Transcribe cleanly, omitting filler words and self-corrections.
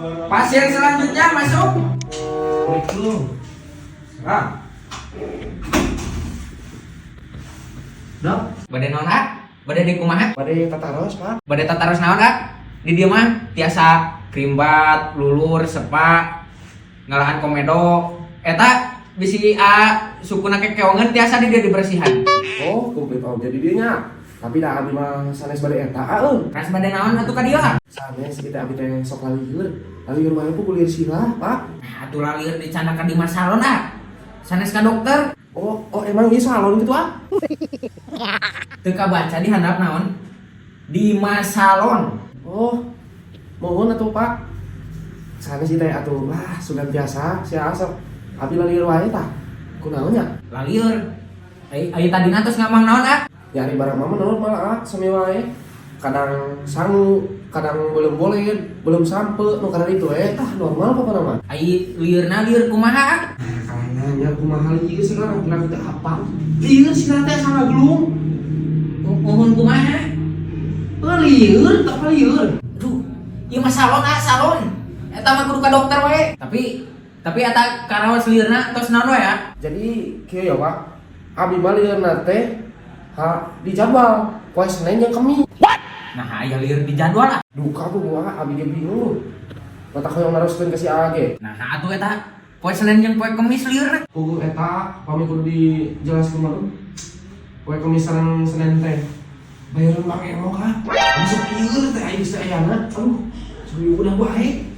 Pasien selanjutnya masuk. Assalamualaikum. Ah, Dok, bade naon ah? Bade di kumaha? pada tataros, Pak. Bade tataros naon ah? Di dieu mah tiasa krimbat, lulur, sepa, ngalahan komedo. Eta bisi sukuna kekeongeun tiasa di dieu dibersihan. Oh, komplit om jadi dirinya. Tapi dah abi mah sanes bade eta aeun. Ras bade naon atuh ka dieu ah? Sanes kita abi teh sok lalieur. Lalieur mah ku kuliah sila, Pak. Nah, atuh lalieur dicanakan di salon ah. Sanes ka dokter. Oh, emang ieu salon gitu ah? Teu kabaca di handap naon? Di salon. Oh, mohon atuh Pak. Sanes ieu teh atuh lah sugan biasa sia asap. Abi lalieur wae tah. Kunaon nya? Lalieur. Ai tadina tos ngamang naon ah? Nyari barang mama menurut malah sami wae. Kadang sangu, kadang belum boleh, belum sampe, nu kadang itu tah normal apa nama? Ai liurna liur kumaha ah? Kayaknya kumaha lieu sekarang kira kita apa? Lieu sih teh sama belum. Mohon kumaha? Lieur, tak lieur. Aduh, ieu mah salon ah, salon. Eta mah kudu ka dokter wae. Tapi eta karawas liurna tos naon wae ah? Jadi kieu ya Pak. Abi mah lieureuna teh dijadwal poe Senin jeung Kemis. Nah, aya liur di jadwal ah. Duka tuh gua abi ge bingung. Mata koyong naroskeun ka si Age. Nah, atuh eta poe Senin jeung poe Kemis liurna. Kudu eta pami kudu dijelaskeun mah. Poe Kemis sareng Senin teh bayaran Mang Ero kah? Masuk lieur teh aya geus ayana. Aduh, sudah baik.